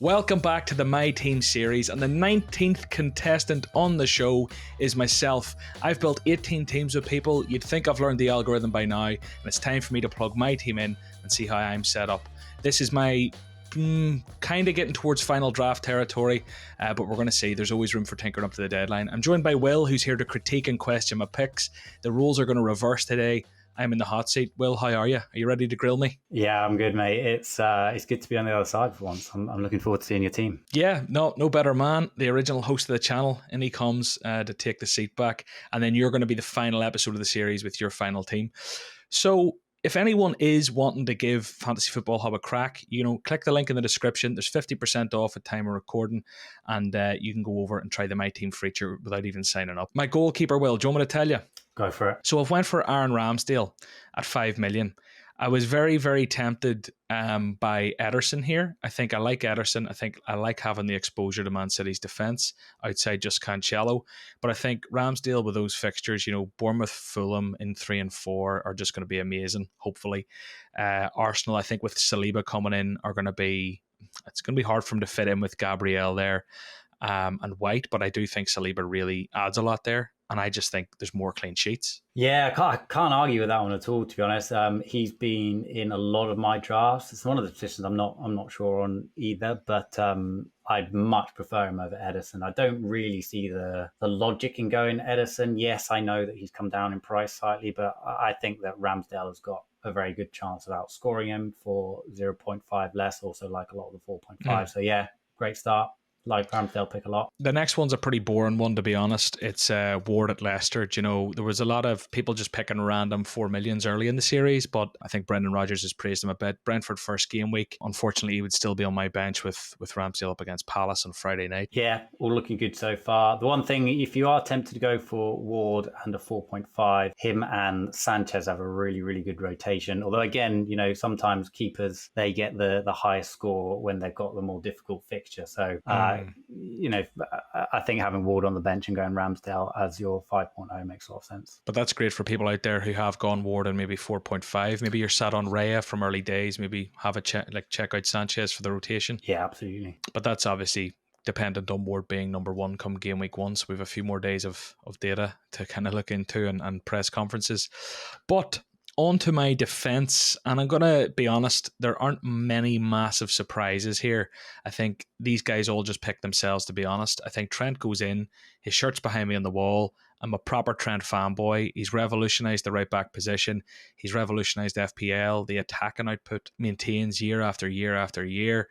Welcome back to the My Team series, and the 19th contestant on the show is myself. I've built 18 teams with people. You'd think I've learned the algorithm by now, and it's time for me to plug my team in and see how I'm set up. This is my kind of getting towards final draft territory, but we're going to see. There's always room for tinkering up to the deadline. I'm joined by Will, who's here to critique and question my picks. The roles are going to reverse today. I'm in the hot seat. Will, how are you? Are you ready to grill me? Yeah, I'm good, mate. It's good to be on the other side for once. I'm looking forward to seeing your team. Yeah, no better man. The original host of the channel, and he comes to take the seat back. And then you're going to be the final episode of the series with your final team. So if anyone is wanting to give Fantasy Football Hub a crack, click the link in the description. There's 50% off at time of recording, and you can go over and try the My Team feature without even signing up. My goalkeeper, Will, do you want me to tell you? Go for it. So I've went for Aaron Ramsdale at 5 million. I was very, very tempted by Ederson here. I think I like Ederson. I think I like having the exposure to Man City's defence outside just Cancelo. But I think Ramsdale with those fixtures, Bournemouth, Fulham in 3 and 4 are just going to be amazing, hopefully. Arsenal, I think with Saliba coming in, it's going to be hard for him to fit in with Gabriel there and White. But I do think Saliba really adds a lot there. And I just think there's more clean sheets. Yeah, I can't argue with that one at all, to be honest. He's been in a lot of my drafts. It's one of the positions I'm not sure on either, but I'd much prefer him over Ederson. I don't really see the logic in going Ederson. Yes, I know that he's come down in price slightly, but I think that Ramsdale has got a very good chance of outscoring him for 0.5 less, also like a lot of the 4.5. So yeah, great start. Like Ramsdale pick a lot. The next one's a pretty boring one, to be honest. It's Ward at Leicester. There was a lot of people just picking random 4 millions early in the series, but I think Brendan Rodgers has praised him a bit. Brentford first game week. Unfortunately, he would still be on my bench with Ramsdale up against Palace on Friday night. Yeah, all looking good so far. The one thing, if you are tempted to go for Ward and a 4.5, him and Sanchez have a really, really good rotation. Although again, sometimes keepers, they get the highest score when they've got the more difficult fixture. So, I think having Ward on the bench and going Ramsdale as your 5.0 makes a lot of sense. But that's great for people out there who have gone Ward and maybe 4.5. Maybe you're sat on Raya from early days. Maybe have a check out Sanchez for the rotation. Yeah, absolutely. But that's obviously dependent on Ward being number one come game week 1. So we have a few more days of data to kind of look into and press conferences. But on to my defence, and I'm going to be honest, there aren't many massive surprises here. I think these guys all just pick themselves, to be honest. I think Trent goes in, his shirt's behind me on the wall. I'm a proper Trent fanboy. He's revolutionised the right back position. He's revolutionised FPL. The attacking output maintains year after year after year.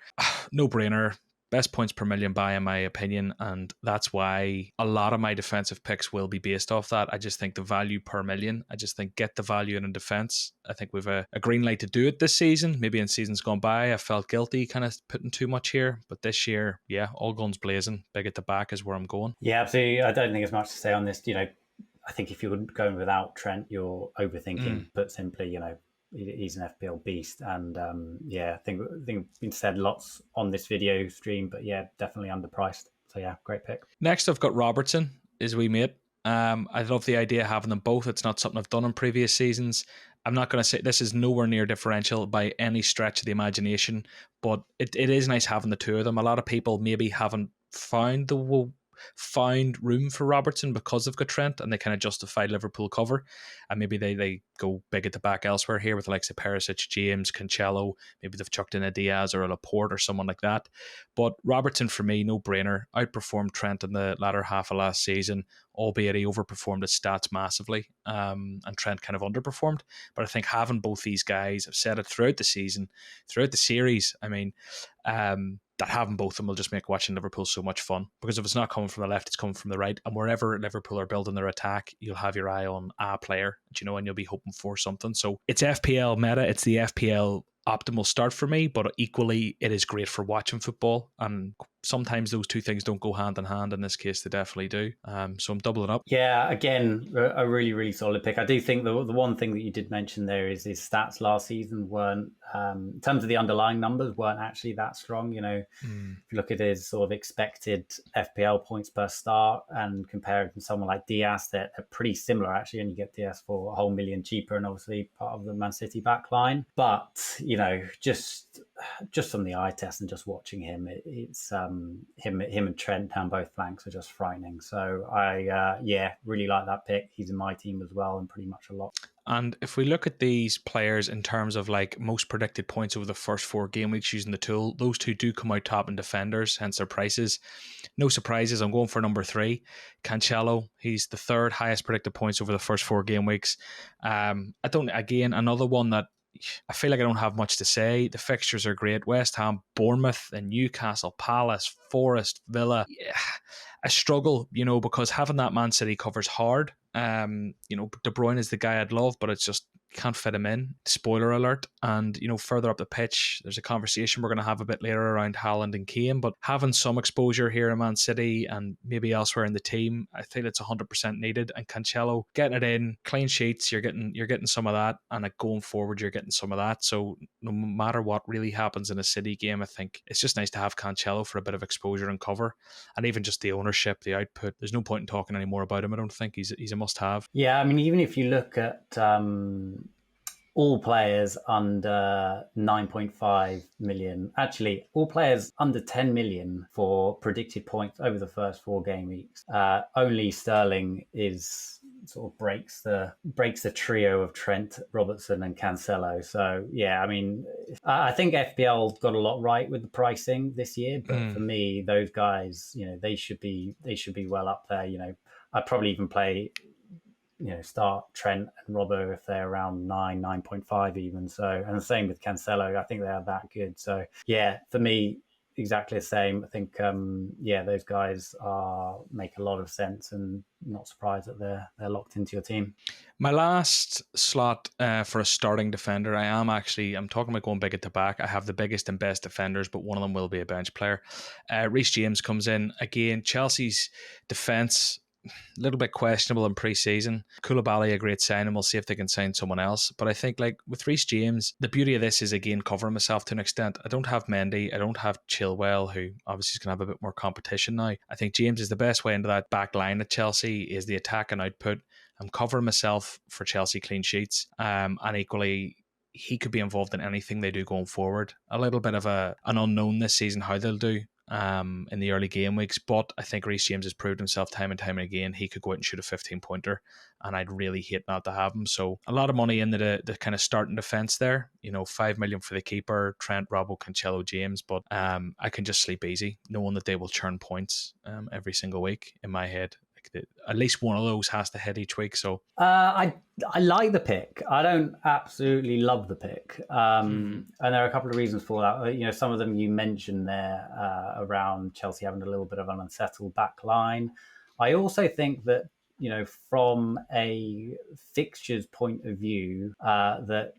No brainer. Best points per million buy, in my opinion, and that's why a lot of my defensive picks will be based off that. I just think the value per million, I just think get the value in defence. I think we've a green light to do it this season. Maybe in seasons gone by, I felt guilty kind of putting too much here, but this year, yeah, all guns blazing. Big at the back is where I'm going. Yeah, absolutely. I don't think there's much to say on this. I think if you're going without Trent, you're overthinking, but simply, he's an FPL beast, and I think it's been said lots on this video stream, but yeah, definitely underpriced. So yeah, great pick. Next, I've got Robertson, his wee mate. I love the idea of having them both. It's not something I've done in previous seasons. I'm not going to say this is nowhere near differential by any stretch of the imagination, but it is nice having the two of them. A lot of people maybe haven't found room for Robertson because they've got Trent, and they kind of justify Liverpool cover, and maybe they go big at the back elsewhere here with the likes of Perisic, James, Cancelo. Maybe they've chucked in a Diaz or a Laporte or someone like that. But Robertson, for me, no brainer. Outperformed Trent in the latter half of last season, albeit he overperformed his stats massively, and Trent kind of underperformed. But I think having both these guys, I've said it throughout the season, throughout the series, that having both of them will just make watching Liverpool so much fun, because if it's not coming from the left, it's coming from the right, and wherever Liverpool are building their attack, you'll have your eye on a player, and you'll be hoping for something. So it's FPL meta, it's the FPL optimal start for me, but equally it is great for watching football, and sometimes those two things don't go hand in hand. In this case, they definitely do. So I'm doubling up. Yeah, again, a really, really solid pick. I do think the one thing that you did mention there is his stats last season weren't, in terms of the underlying numbers, weren't actually that strong. If you look at his sort of expected FPL points per start and compare it to someone like Diaz, they're pretty similar actually, and you get Diaz for a whole million cheaper and obviously part of the Man City back line. But, just from the eye test and just watching him, it's him and Trent down both flanks are just frightening. So I really like that pick. He's in my team as well and pretty much a lot. And if we look at these players in terms of like most predicted points over the first 4 game weeks using the tool, those two do come out top in defenders, hence their prices. No surprises. I'm going for number 3, Cancelo. He's the 3rd highest predicted points over the first 4 game weeks. Another one that I feel like I don't have much to say. The fixtures are great. West Ham, Bournemouth, and Newcastle, Palace, Forest, Villa. Yeah, I struggle, because having that Man City covers hard. De Bruyne is the guy I'd love, but it's just can't fit him in. Spoiler alert. And, further up the pitch, there's a conversation we're going to have a bit later around Haaland and Kane, but having some exposure here in Man City and maybe elsewhere in the team, I think it's 100% needed. And Cancelo, getting it in, clean sheets, you're getting some of that, and going forward, you're getting some of that. So no matter what really happens in a City game, I think it's just nice to have Cancelo for a bit of exposure and cover, and even just the ownership, the output. There's no point in talking anymore about him. I don't think he's a must-have. Yeah, I mean, even if you look at all players under 9.5 million, actually all players under 10 million for predicted points over the first 4 game weeks, only Sterling is sort of breaks the trio of Trent, Robertson and Cancelo. So yeah, I mean, I think FPL got a lot right with the pricing this year, but for me, those guys, they should be well up there. I'd probably even play, start Trent and Robbo if they're around 9.5 even. So, and the same with Cancelo. I think they are that good. So yeah, for me, exactly the same. I think, those guys make a lot of sense, and not surprised that they're locked into your team. My last slot for a starting defender, I'm talking about going big at the back. I have the biggest and best defenders, but one of them will be a bench player. Reece James comes in. Again, Chelsea's defence, a little bit questionable in pre-season. Koulibaly, a great sign, and we'll see if they can sign someone else. But I think, like with Reece James, the beauty of this is, again, covering myself to an extent. I don't have Mendy, I don't have Chilwell, who obviously is going to have a bit more competition now. I think James is the best way into that back line at Chelsea, is the attack and output. I'm covering myself for Chelsea clean sheets, and equally, he could be involved in anything they do going forward. A little bit of an unknown this season how they'll do in the early game weeks, but I think Reece James has proved himself time and time again. He could go out and shoot a 15-pointer, and I'd really hate not to have him. So a lot of money into the kind of starting defence there. 5 million for the keeper, Trent, Robbo, Cancelo, James, but I can just sleep easy knowing that they will churn points every single week in my head. At least one of those has to hit each week. So I like the pick. I don't absolutely love the pick, and there are a couple of reasons for that. Some of them you mentioned there around Chelsea having a little bit of an unsettled back line. I also think that from a fixtures point of view, that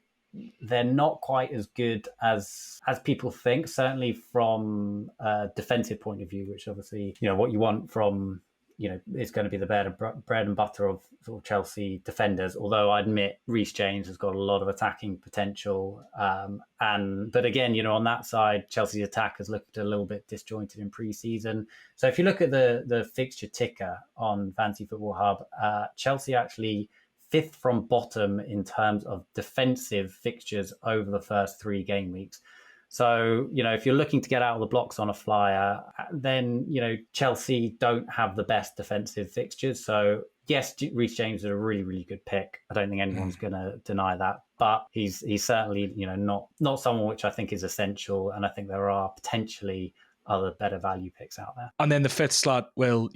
they're not quite as good as people think. Certainly from a defensive point of view, which obviously what you want from. It's going to be the bread and butter of sort of Chelsea defenders. Although I admit Reece James has got a lot of attacking potential, but again, on that side, Chelsea's attack has looked a little bit disjointed in pre-season. So if you look at the fixture ticker on Fantasy Football Hub, Chelsea actually 5th from bottom in terms of defensive fixtures over the first 3 game weeks. So, if you're looking to get out of the blocks on a flyer, then, Chelsea don't have the best defensive fixtures. So, yes, Reece James is a really, really good pick. I don't think anyone's going to deny that. But he's certainly, not someone which I think is essential. And I think there are potentially other better value picks out there. And then the 5th slot will,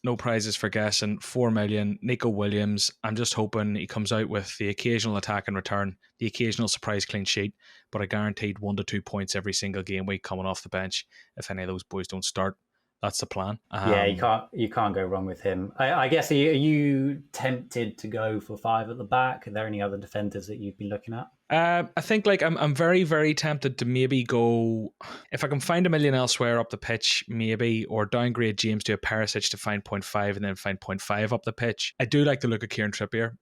no prizes for guessing, 4 million, Nico Williams. I'm just hoping he comes out with the occasional attack and return, the occasional surprise clean sheet, but a guaranteed 1 to 2 points every single game week coming off the bench if any of those boys don't start. That's the plan. Yeah, you can't go wrong with him. I guess, are you tempted to go for 5 at the back? Are there any other defenders that you've been looking at? I think like I'm very, very tempted to maybe go, if I can find a million elsewhere up the pitch, maybe, or downgrade James to a Perisic to find point 0.5 and then find point 0.5 up the pitch. I do like the look of Kieran Trippier.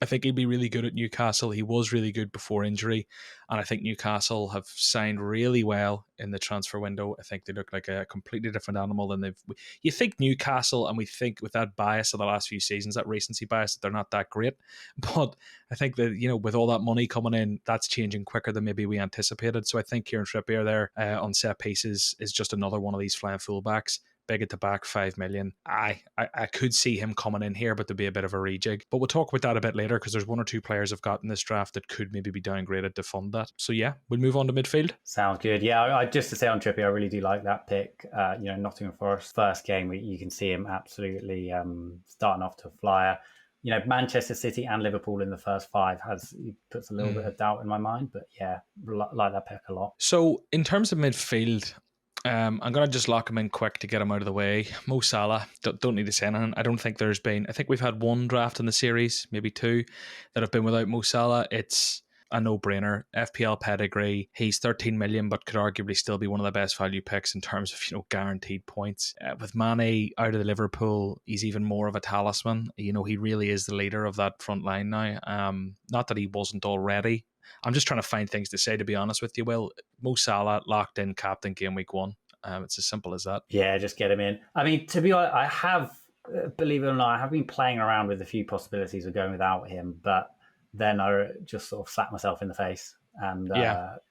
I think he'd be really good at Newcastle. He was really good before injury, and I think Newcastle have signed really well in the transfer window. I think they look like a completely different animal than they've. You think Newcastle, and we think with that bias of the last few seasons, that recency bias, that they're not that great, but I think that, you know, with all that money coming in, that's changing quicker than maybe we anticipated. So I think Kieran Trippier there on set pieces is just another one of these flying fullbacks. Big at the back, 5 million. I could see him coming in here, but there'd be a bit of a rejig. But we'll talk about that a bit later, because there's one or two players I've got in this draft that could maybe be downgraded to fund that. So yeah, we'll move on to midfield. Sounds good. Yeah, I just to say on Trippier, I really do like that pick. Nottingham Forest first game, you can see him absolutely starting off to a flyer. You know, Manchester City and Liverpool in the first 5 puts a little bit of doubt in my mind, but yeah, like that pick a lot. So in terms of midfield, I'm going to just lock him in quick to get him out of the way. Mo Salah, don't need to say anything. I think we've had one draft in the series, maybe 2, that have been without Mo Salah. It's a no-brainer. FPL pedigree. He's 13 million, but could arguably still be one of the best value picks in terms of, you know, guaranteed points. With Mane out of the Liverpool, he's even more of a talisman. You know, he really is the leader of that front line now. Not that he wasn't already. I'm just trying to find things to say, to be honest with you, Will. Mo Salah, locked in captain game week 1. It's as simple as that. Yeah, just get him in. I mean, to be honest, I have, believe it or not, I have been playing around with a few possibilities of going without him, but then I just sort of slapped myself in the face and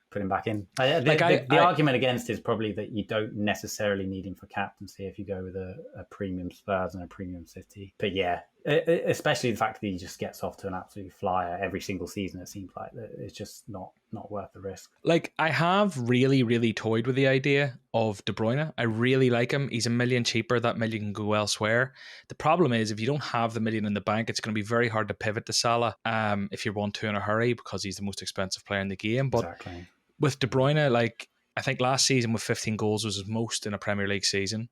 put him back in. The argument against is probably that you don't necessarily need him for captaincy if you go with a premium Spurs and a premium City. But yeah, especially the fact that he just gets off to an absolute flyer every single season, it seems like it's just not worth the risk. Like, I have really, really toyed with the idea of De Bruyne. I really like him. He's $1 million cheaper. That million can go elsewhere. The problem is, if you don't have the million in the bank, it's going to be very hard to pivot to Salah if you want to in a hurry, because he's the most expensive player in the game. But exactly. With De Bruyne, like, I think last season with 15 goals was his most in a Premier League season.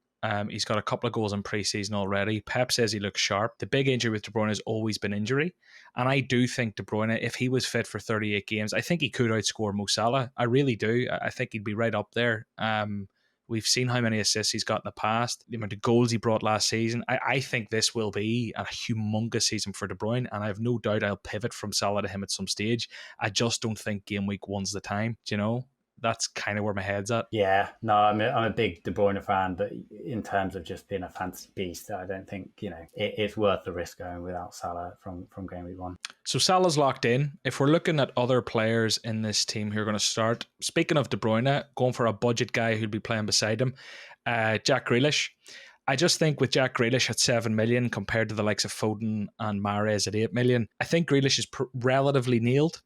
He's got a couple of goals in pre-season already. Pep says he looks sharp. The big injury with De Bruyne has always been injury. And I do think De Bruyne, if he was fit for 38 games, I think he could outscore Mo Salah. I really do. I think he'd be right up there. We've seen how many assists he's got in the past, the amount of goals he brought last season. I think this will be a humongous season for De Bruyne, and I have no doubt I'll pivot from Salah to him at some stage. I just don't think game week 1's the time, do you know? That's kind of where my head's at. Yeah, no, I'm a big De Bruyne fan, but in terms of just being a fantasy beast, I don't think, you know, it's worth the risk going without Salah from game week 1. So Salah's locked in. If we're looking at other players in this team who are going to start, speaking of De Bruyne, going for a budget guy who'd be playing beside him, Jack Grealish. I just think with Jack Grealish at 7 million compared to the likes of Foden and Mahrez at 8 million, I think Grealish is relatively nailed.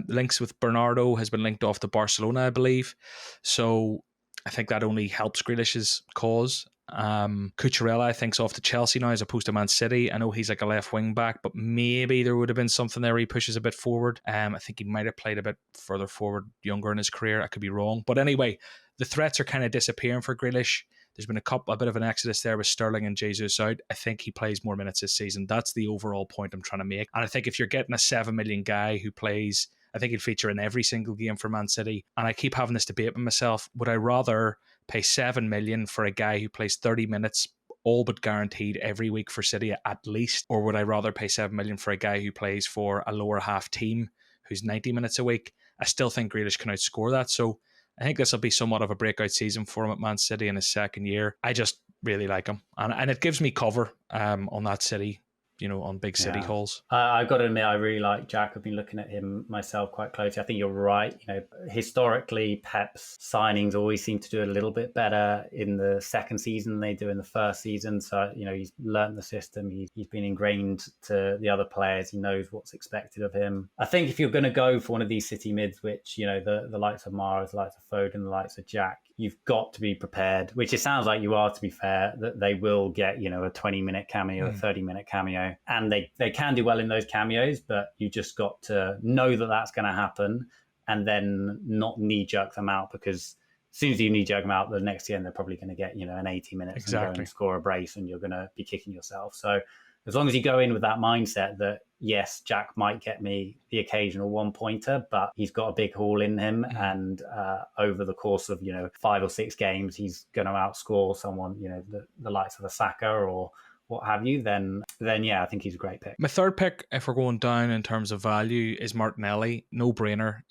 Links with Bernardo has been linked off to Barcelona, I believe. So I think that only helps Grealish's cause. Cucurella, I think, is off to Chelsea now as opposed to Man City. I know he's like a left wing back, but maybe there would have been something there where he pushes a bit forward. I think he might have played a bit further forward younger in his career. I could be wrong. But anyway, the threats are kind of disappearing for Grealish. There's been a bit of an exodus there with Sterling and Jesus out. I think he plays more minutes this season. That's the overall point I'm trying to make. And I think if you're getting a 7 million guy who plays, I think he'd feature in every single game for Man City. And I keep having this debate with myself. Would I rather pay 7 million for a guy who plays 30 minutes, all but guaranteed every week for City at least? Or would I rather pay 7 million for a guy who plays for a lower half team who's 90 minutes a week? I still think Grealish can outscore that. So I think this will be somewhat of a breakout season for him at Man City in his second year. I just really like him. And it gives me cover on that City, you know, on big City halls. I've got to admit, I really like Jack. I've been looking at him myself quite closely. I think you're right. You know, historically, Pep's signings always seem to do a little bit better in the second season than they do in the first season. So, you know, he's learned the system. He's been ingrained to the other players. He knows what's expected of him. I think if you're going to go for one of these City mids, which, you know, the likes of Mahrez, the likes of Foden, the likes of Jack, you've got to be prepared, which it sounds like you are, to be fair, that they will get, you know, a 20-minute cameo, a 30-minute cameo. And they can do well in those cameos, but you just got to know that that's going to happen and then not knee-jerk them out, because as soon as you knee-jerk them out, the next game they're probably going to get, you know, an 80 minutes and go and score a brace and you're going to be kicking yourself. So as long as you go in with that mindset that yes, Jack might get me the occasional 1-pointer, but he's got a big haul in him. And over the course of, 5 or 6 games, he's going to outscore someone, the likes of a Saka or what have you, then yeah, I think he's a great pick. My third pick, if we're going down in terms of value, is Martinelli. No brainer,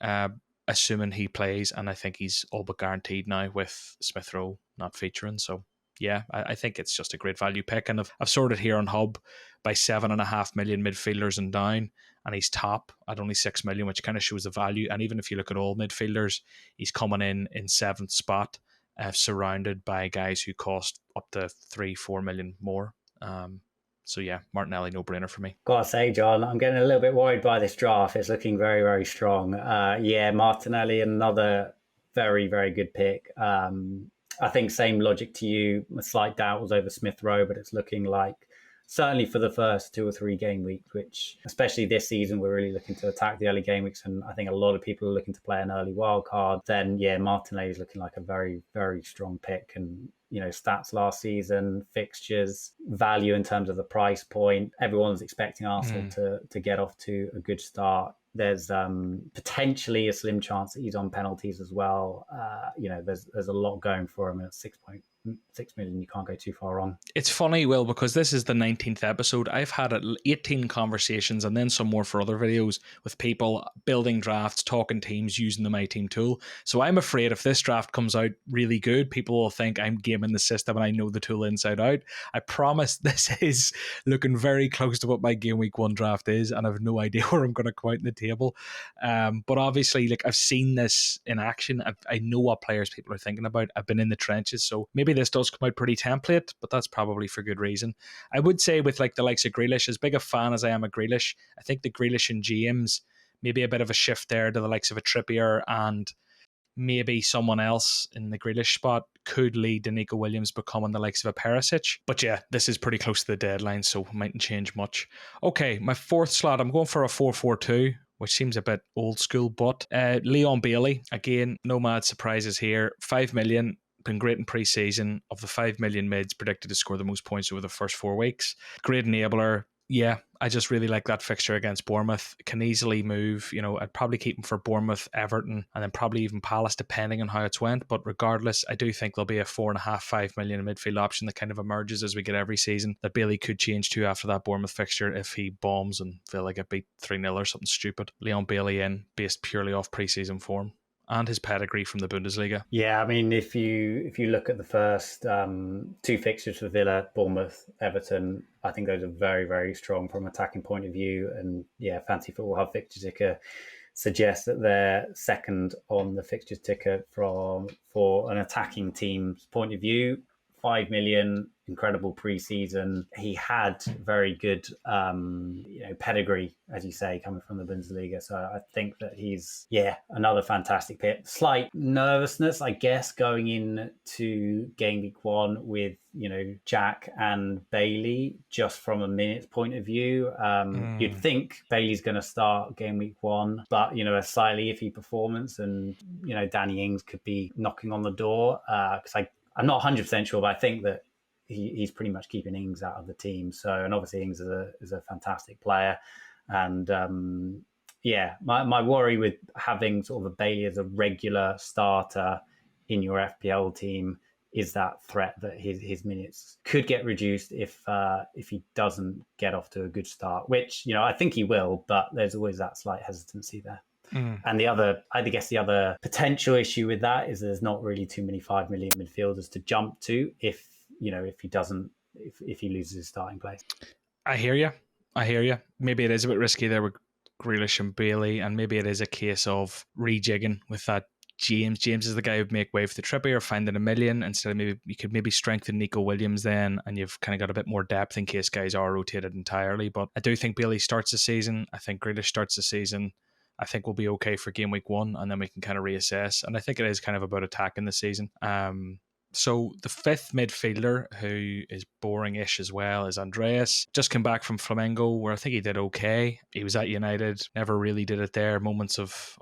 assuming he plays, and I think he's all but guaranteed now with Smith Rowe not featuring. So yeah, I think it's just a great value pick. And I've sorted here on Hub by 7.5 million midfielders and down, and he's top at only 6 million, which kind of shows the value. And even if you look at all midfielders, he's coming in 7th spot, surrounded by guys who cost up to 3-4 million more. So yeah, Martinelli, no brainer for me. Gotta say, John, I'm getting a little bit worried by this draft. It's looking very, very strong. Yeah, Martinelli, another very, very good pick. I think same logic to you. A slight doubt was over Smith Rowe, but it's looking like certainly for the first 2 or 3 game weeks, which especially this season, we're really looking to attack the early game weeks. And I think a lot of people are looking to play an early wild card. Then, yeah, Martinelli is looking like a very, very strong pick. And, stats last season, fixtures, value in terms of the price point. Everyone's expecting Arsenal to get off to a good start. There's potentially a slim chance that he's on penalties as well. There's a lot going for him at 6.6 million. You can't go too far wrong. It's funny, Will, because this is the 19th episode. I've had 18 conversations and then some more for other videos with people building drafts, talking teams, using the My Team tool. So I'm afraid if this draft comes out really good, people will think I'm gaming the system and I know the tool inside out. I promise this is looking very close to what my game week 1 draft is, and I've no idea where I'm going to come out in the table. But obviously, I've seen this in action. I know what players people are thinking about. I've been in the trenches, so maybe this does come out pretty template, but that's probably for good reason. I would say with the likes of Grealish, as big a fan as I am of Grealish, I think the Grealish and James, maybe a bit of a shift there to the likes of a Trippier and maybe someone else in the Grealish spot could lead to Nico Williams becoming the likes of a Perisic. But yeah, this is pretty close to the deadline, so it mightn't change much. Okay, my 4th slot, I'm going for a 4-4-2, which seems a bit old school, but Leon Bailey, again, no mad surprises here. 5 million, been great in pre-season. Of the 5 million mids, predicted to score the most points over the first 4 weeks. Great enabler. Yeah, I just really like that fixture against Bournemouth. Can easily move. I'd probably keep him for Bournemouth, Everton, and then probably even Palace, depending on how it's went. But regardless, I do think there'll be a 4.5 million midfield option that kind of emerges as we get every season that Bailey could change to after that Bournemouth fixture if he bombs and feel like it beat 3-0 or something stupid. Leon Bailey in, based purely off pre-season form and his pedigree from the Bundesliga. Yeah, I mean, if you look at the first 2 fixtures for Villa, Bournemouth, Everton, I think those are very, very strong from an attacking point of view. And yeah, Fancy Football Hub fixture ticker suggests that they're second on the fixtures ticker for an attacking team's point of view. 5 million, incredible pre-season. He had very good, pedigree, as you say, coming from the Bundesliga. So I think that he's, another fantastic pick. Slight nervousness, I guess, going into game week 1 with, Jack and Bailey, just from a minutes point of view. You'd think Bailey's going to start game week 1, but, a slightly iffy performance, and, Danny Ings could be knocking on the door, because I'm not 100% sure, but I think that he's pretty much keeping Ings out of the team. So, and obviously Ings is a fantastic player. And my worry with having sort of a Bailey as a regular starter in your FPL team is that threat that his minutes could get reduced if he doesn't get off to a good start, which, I think he will, but there's always that slight hesitancy there. And the other potential issue with that is there's not really too many 5 million midfielders to jump to if he loses his starting place. I hear you. Maybe it is a bit risky there with Grealish and Bailey, and maybe it is a case of rejigging with that James. James is the guy who'd make way for the Trippier, finding a million instead of maybe you could maybe strengthen Nico Williams then, and you've kind of got a bit more depth in case guys are rotated entirely. But I do think Bailey starts the season. I think Grealish starts the season. I think we'll be okay for game week 1, and then we can kind of reassess. And I think it is kind of about attacking the season. So the 5th midfielder, who is boring-ish as well, is Andreas. Just came back from Flamengo, where I think he did okay. He was at United, never really did it there. Moments of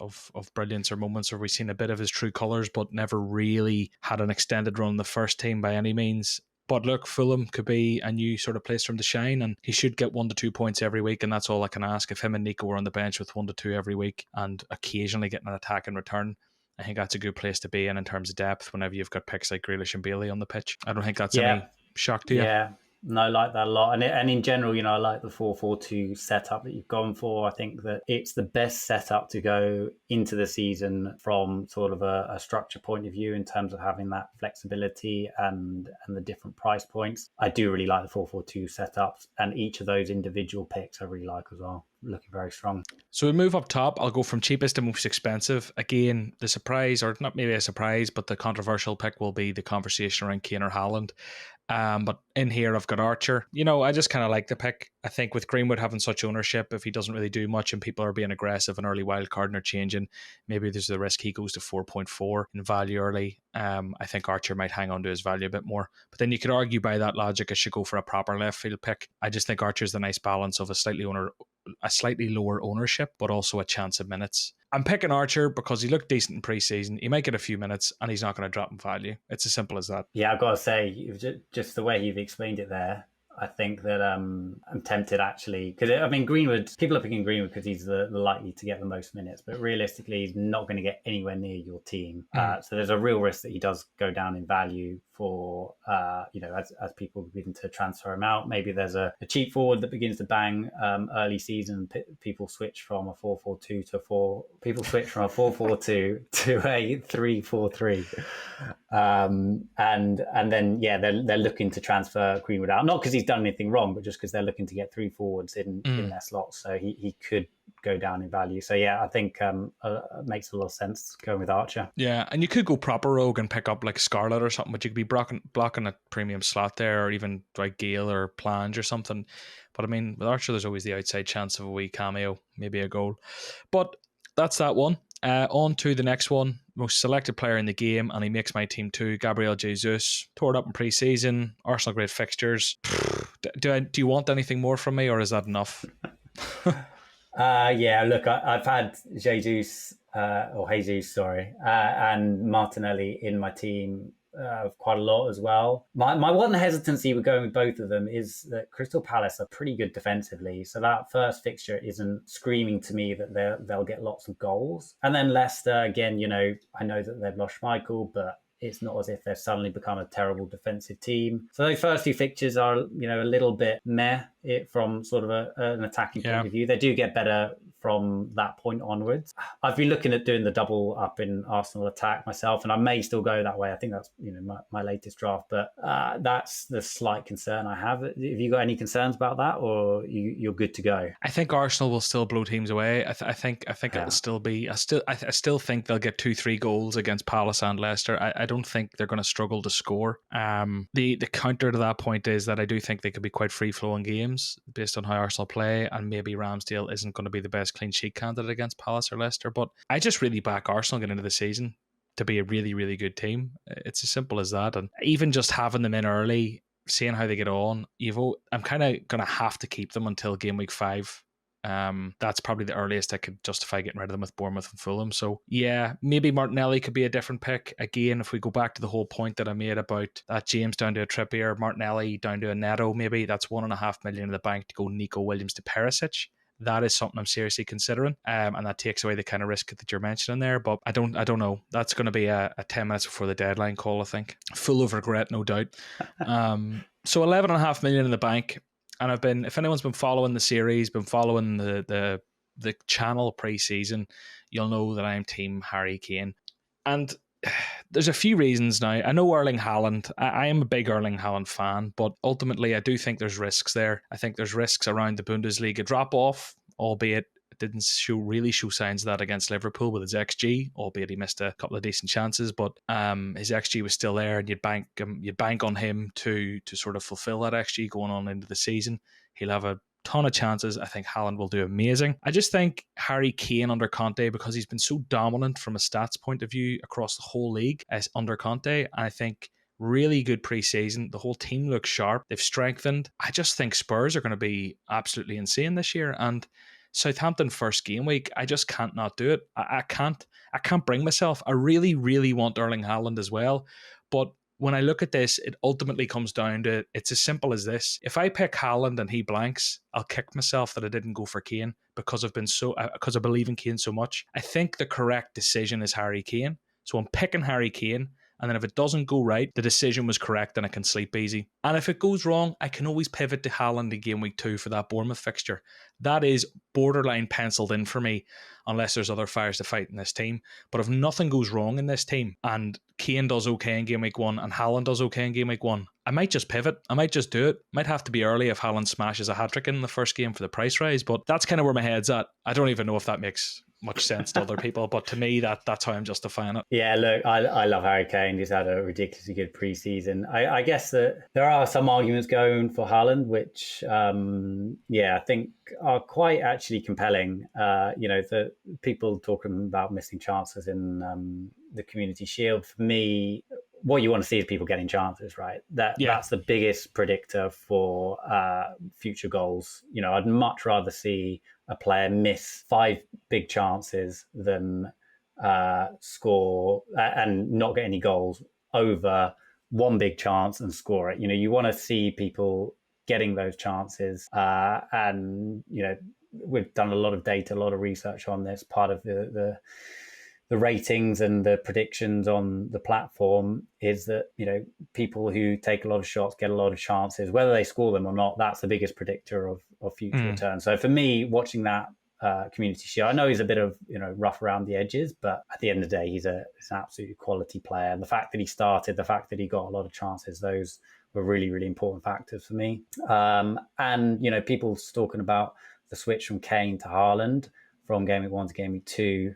brilliance, or moments where we've seen a bit of his true colours, but never really had an extended run in the first team by any means. But look, Fulham could be a new sort of place for him to shine, and he should get 1 to 2 points every week, and that's all I can ask. If him and Nico were on the bench with 1 to 2 every week and occasionally getting an attack in return, I think that's a good place to be in terms of depth whenever you've got picks like Grealish and Bailey on the pitch. I don't think that's any shock to you. Yeah. No, I like that a lot. And in general, I like the 4-4-2 setup that you've gone for. I think that it's the best setup to go into the season from sort of a structure point of view in terms of having that flexibility and the different price points. I do really like the 4-4-2 setups, and each of those individual picks I really like as well. Looking very strong. So we move up top. I'll go from cheapest to most expensive. Again, the surprise, or not maybe a surprise, but the controversial pick will be the conversation around Kane or Haaland. But in here, I've got Archer. I just kind of like the pick. I think with Greenwood having such ownership, if he doesn't really do much and people are being aggressive and early wild carding or changing, maybe there's the risk he goes to 4.4 in value early. I think Archer might hang on to his value a bit more. But then you could argue by that logic, I should go for a proper left field pick. I just think Archer's the nice balance of a slightly lower ownership, but also a chance of minutes. I'm picking Archer because he looked decent in pre-season. He might get a few minutes and he's not going to drop in value. It's as simple as that. Yeah, I've got to say, just the way you've explained it there, I think that I'm tempted actually, because Greenwood, people are picking Greenwood because he's the likely to get the most minutes, but realistically he's not going to get anywhere near your team. So there's a real risk that he does go down in value for as people begin to transfer him out. Maybe there's a cheap forward that begins to bang early season. People switch from a 4-4-2 to people switch from a 4-4-2 to a 3-4-3, and then they're looking to transfer Greenwood out, not because he's done anything wrong, but just because they're looking to get 3 forwards in their slots. So he could go down in value. So I think it makes a lot of sense going with Archer. Yeah, and you could go proper rogue and pick up like Scarlett or something, but you could be blocking a premium slot there, or even like Gale or Plange or something. But with Archer, there's always the outside chance of a wee cameo, maybe a goal. But that's that one. On to the next one. Most selected player in the game, and he makes my team too. Gabriel Jesus. Tore it up in pre-season. Arsenal great fixtures. Do you want anything more from me, or is that enough? Look, I've had Jesus, and Martinelli in my team quite a lot as well. My one hesitancy with going with both of them is that Crystal Palace are pretty good defensively, so that first fixture isn't screaming to me that they'll get lots of goals. And then Leicester, again, I know that they've lost Schmeichel, but it's not as if they've suddenly become a terrible defensive team. So those first 2 fixtures are, a little bit meh from sort of an attacking point of view. They do get better from that point onwards. I've been looking at doing the double up in Arsenal attack myself, and I may still go that way. I think that's my latest draft, but that's the slight concern I have. Have you got any concerns about that, or you're good to go? I think Arsenal will still blow teams away. I think it'll still be. I still think they'll get 2-3 goals against Palace and Leicester. I don't think they're going to struggle to score. The counter to that point is that I do think they could be quite free flowing games based on how Arsenal play, and maybe Ramsdale isn't going to be the best clean sheet candidate against Palace or Leicester. But I just really back Arsenal getting into the season to be a really, really good team. It's as simple as that. And even just having them in early, seeing how they get on, I'm kind of going to have to keep them until game week 5. That's probably the earliest I could justify getting rid of them with Bournemouth and Fulham. So maybe Martinelli could be a different pick. Again, if we go back to the whole point that I made about that James down to a Trippier, Martinelli down to a Neto, maybe that's $1.5 million in the bank to go Nico Williams to Perisic. That is something I'm seriously considering, and that takes away the kind of risk that you're mentioning there. But I don't know. That's going to be a 10 minutes before the deadline call, I think. Full of regret, no doubt. So $11.5 million in the bank. And if anyone's been following the series, been following the channel pre-season, you'll know that I'm team Harry Kane. And there's a few reasons now. I know Erling Haaland. I am a big Erling Haaland fan, but ultimately I do think there's risks there. I think there's risks around the Bundesliga drop-off, albeit it didn't really show signs of that against Liverpool with his XG, albeit he missed a couple of decent chances, but his XG was still there, and you'd bank on him to sort of fulfill that XG going on into the season. He'll have a ton of chances. I think Haaland will do amazing. I just think Harry Kane under Conte, because he's been so dominant from a stats point of view across the whole league as under Conte, and I think really good pre-season. The whole team looks sharp. They've strengthened. I just think Spurs are going to be absolutely insane this year, and Southampton first game week, I just can't not do it. I can't bring myself. I really, really want Erling Haaland as well, but when I look at this, it ultimately comes down to, it's as simple as this. If I pick Haaland and he blanks, I'll kick myself that I didn't go for Kane because because I believe in Kane so much. I think the correct decision is Harry Kane. So I'm picking Harry Kane. And then if it doesn't go right, the decision was correct and I can sleep easy. And if it goes wrong, I can always pivot to Haaland in game week 2 for that Bournemouth fixture. That is borderline penciled in for me, unless there's other fires to fight in this team. But if nothing goes wrong in this team and Kane does okay in game week 1 and Haaland does okay in game week 1, I might just pivot. I might just do it. Might have to be early if Haaland smashes a hat-trick in the first game for the price rise. But that's kind of where my head's at. I don't even know if that makes much sense to other people, but to me, that's how I'm justifying it. Yeah, look, I love Harry Kane. He's had a ridiculously good preseason. I guess that there are some arguments going for Haaland, which, I think are quite actually compelling. The people talking about missing chances in the Community Shield. For me, what you want to see is people getting chances, right? That's the biggest predictor for future goals. I'd much rather see a player miss 5 big chances than score and not get any goals over 1 big chance and score it. You want to see people getting those chances. And we've done a lot of data, a lot of research on this. Part of the ratings and the predictions on the platform is that, people who take a lot of shots get a lot of chances, whether they score them or not. That's the biggest predictor of future return. So for me, watching that Community Shield, I know he's a bit of, rough around the edges, but at the end of the day, he's an absolutely quality player. And the fact that he started, the fact that he got a lot of chances, those were really, really important factors for me. And, people talking about the switch from Kane to Haaland from game week 1 to game week 2.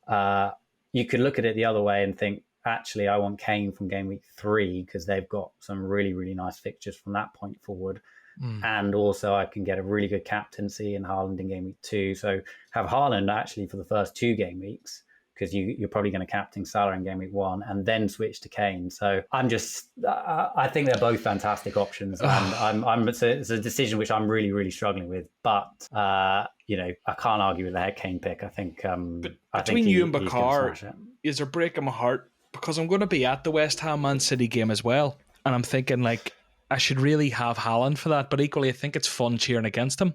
You could look at it the other way and think, actually, I want Kane from game week 3 because they've got some really, really nice fixtures from that point forward. And also I can get a really good captaincy in Haaland in game week 2. So have Haaland actually for the first 2 game weeks, because you're probably going to captain Salah in game week 1 and then switch to Kane. So I think they're both fantastic options. And it's a decision which I'm really, really struggling with. But, I can't argue with the Kane pick. I think between you and Bakar, is there breaking my heart? Because I'm going to be at the West Ham Man City game as well. And I'm thinking, I should really have Haaland for that. But equally, I think it's fun cheering against him.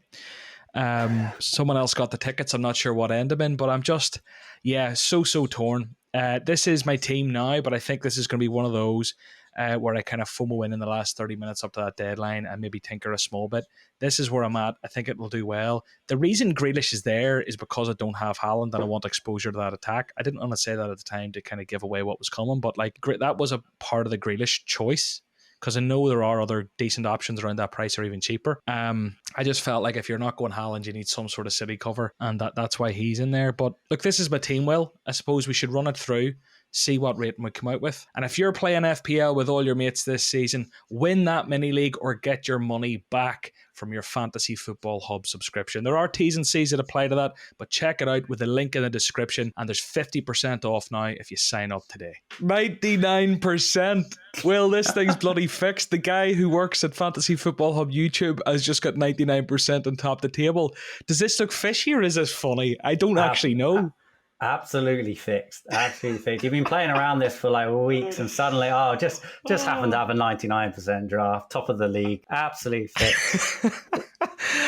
Someone else got the tickets. I'm not sure what end I'm in, but I'm just, so torn. This is my team now, but I think this is going to be one of those where I kind of FOMO in the last 30 minutes up to that deadline and maybe tinker a small bit. This is where I'm at. I think it will do well. The reason Grealish is there is because I don't have Haaland and I want exposure to that attack. I didn't want to say that at the time to kind of give away what was coming, but that was a part of the Grealish choice, because I know there are other decent options around that price or even cheaper. I just felt like if you're not going Haaland, you need some sort of City cover, and that's why he's in there. But look, this is my team, Will. I suppose we should run it through, see what rating we come out with. And if you're playing FPL with all your mates this season, win that mini league or get your money back from your Fantasy Football Hub subscription. There are T's and C's that apply to that, but check it out with the link in the description, and there's 50% off now if you sign up today. 99%. Well, this thing's bloody fixed. The guy who works at Fantasy Football Hub YouTube has just got 99% on top of the table. Does this look fishy or is this funny? I don't actually know. Absolutely fixed. Absolutely fixed. You've been playing around this for weeks and suddenly, just happened to have a 99% draft, top of the league. Absolutely fixed.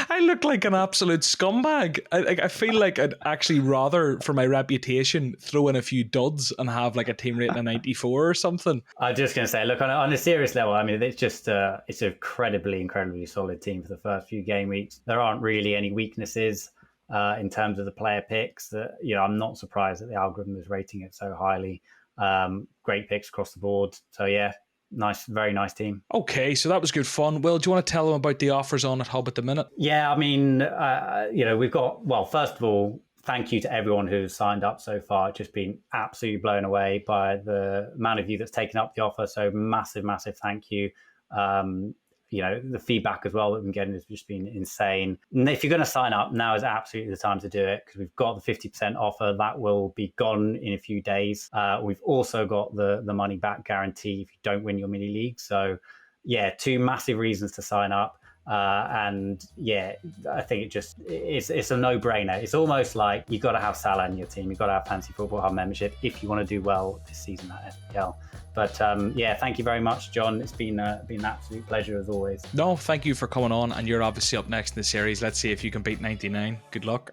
I look like an absolute scumbag. I feel like I'd actually rather, for my reputation, throw in a few duds and have a team rating of 94 or something. I'm just going to say, look, on a serious level, I mean, it's just it's an incredibly solid team for the first few game weeks. There aren't really any weaknesses in terms of the player picks. That I'm not surprised that the algorithm is rating it so highly. Great picks across the board. So yeah, nice, very nice team. Okay, so that was good fun. Will, do you want to tell them about the offers on at Hub at the minute? Yeah, I mean, we've got, first of all, thank you to everyone who's signed up so far. It's just been absolutely blown away by the amount of you that's taken up the offer. So massive thank you. The feedback as well that we've been getting has just been insane. And if you're going to sign up, now is absolutely the time to do it, because we've got the 50% offer that will be gone in a few days. We've also got the money back guarantee if you don't win your mini league. So yeah, 2 massive reasons to sign up. And yeah, I think it's a no-brainer. It's almost like you've got to have Salah in your team. You've got to have Fantasy Football Hub membership if you want to do well this season at FPL. But yeah, thank you very much, John. It's been an absolute pleasure as always. No, thank you for coming on, and you're obviously up next in the series. Let's see if you can beat 99. Good luck.